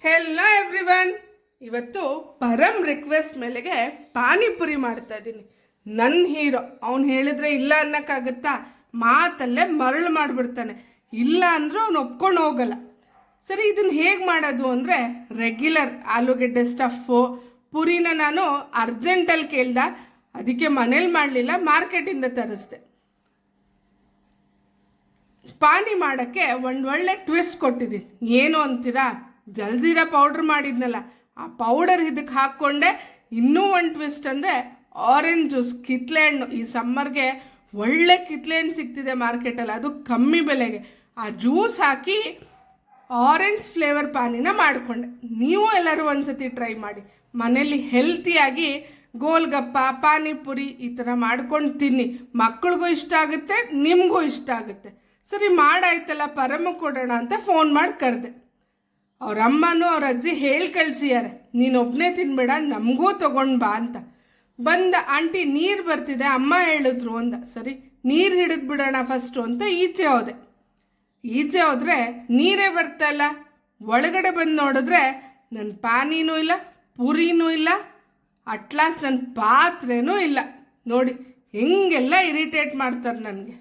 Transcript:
Hello everyone, ಇವತ್ತು Param request ಮೇಲೆಗೆ panipuri ಮಾಡ್ತಾ ಇದ್ದೀನಿ. ನನ್ನ ಹೀರೋ ಅವ್ನು ಹೇಳಿದ್ರೆ ಇಲ್ಲ ಅನ್ನಕ್ಕಾಗತ್ತಾ? ಮಾತಲ್ಲೇ ಮರಳು ಮಾಡಿಬಿಡ್ತಾನೆ. ಇಲ್ಲ ಅಂದರೂ ಅವ್ನು ಒಪ್ಕೊಂಡು ಹೋಗಲ್ಲ. ಸರಿ, ಇದನ್ನು ಹೇಗೆ ಮಾಡೋದು ಅಂದರೆ, ರೆಗ್ಯುಲರ್ ಆಲೂಗೆಡ್ಡೆ ಸ್ಟಫು ಪುರಿನ ನಾನು ಅರ್ಜೆಂಟಲ್ಲಿ ಕೇಳ್ದೆ, ಅದಕ್ಕೆ ಮನೇಲಿ ಮಾಡಲಿಲ್ಲ, ಮಾರ್ಕೆಟಿಂದ ತರಿಸ್ದೆ. ಪಾನಿ ಮಾಡೋಕ್ಕೆ ಒಂದು ಒಳ್ಳೆ ಟ್ವಿಸ್ಟ್ ಕೊಟ್ಟಿದ್ದೀನಿ. ಏನು ಅಂತೀರಾ? ಜಲ್ಜೀರಾ ಪೌಡ್ರ್ ಮಾಡಿದ್ನಲ್ಲ, ಆ ಪೌಡರ್ ಇದಕ್ಕೆ ಹಾಕ್ಕೊಂಡೆ. ಇನ್ನೂ ಒಂದು ಟ್ವಿಸ್ಟ್ ಅಂದರೆ ಆರೆಂಜ್ ಜ್ಯೂಸ್, ಕಿತ್ಲೆ ಹಣ್ಣು. ಈ ಸಮ್ಮರ್ಗೆ ಒಳ್ಳೆ ಕಿತ್ಲೆ ಹಣ್ಣು ಸಿಗ್ತಿದೆ ಮಾರ್ಕೆಟಲ್ಲಿ, ಅದು ಕಮ್ಮಿ ಬೆಲೆಗೆ. ಆ ಜ್ಯೂಸ್ ಹಾಕಿ ಆರೆಂಜ್ ಫ್ಲೇವರ್ ಪಾನಿನ ಮಾಡಿಕೊಂಡೆ. ನೀವು ಎಲ್ಲರೂ ಒಂದ್ಸತಿ ಟ್ರೈ ಮಾಡಿ. ಮನೇಲಿ ಹೆಲ್ತಿಯಾಗಿ ಗೋಲ್ಗಪ್ಪ, ಪಾನಿಪುರಿ ಈ ಥರ ಮಾಡ್ಕೊಂಡು ತಿನ್ನಿ. ಮಕ್ಕಳಿಗೂ ಇಷ್ಟ ಆಗುತ್ತೆ, ನಿಮಗೂ ಇಷ್ಟ ಆಗುತ್ತೆ. ಸರಿ, ಮಾಡಾಯ್ತಲ್ಲ, ಪರಮ ಕೊಡೋಣ ಅಂತ ಫೋನ್ ಮಾಡಿ ಕರೆದೆ. ಅವ್ರ ಅಮ್ಮನೂ ಅವ್ರ ಅಜ್ಜಿ ಹೇಳಿ ಕಳಿಸಿಯಾರೆ, ನೀನು ಒಬ್ಬನೇ ತಿನ್ಬೇಡ, ನಮಗೂ ತೊಗೊಂಡು ಬಾ ಅಂತ. ಬಂದ ಆಂಟಿ ನೀರು ಬರ್ತಿದೆ, ಅಮ್ಮ ಹೇಳಿದ್ರು ಅಂದ. ಸರಿ, ನೀರು ಹಿಡಿದು ಬಿಡೋಣ ಫಸ್ಟು ಅಂತ ಈಚೆ ಹೋದರೆ ನೀರೇ ಬರ್ತಾಯಿಲ್ಲ. ಒಳಗಡೆ ಬಂದು ನೋಡಿದ್ರೆ ನನ್ನ ಪಾನಿನೂ ಇಲ್ಲ, ಪುರಿನೂ ಇಲ್ಲ, ಅಟ್ಲಾಸ್ ನನ್ನ ಪಾತ್ರೆನೂ ಇಲ್ಲ. ನೋಡಿ ಹೆಂಗೆಲ್ಲ ಇರಿಟೇಟ್ ಮಾಡ್ತಾರೆ ನನಗೆ.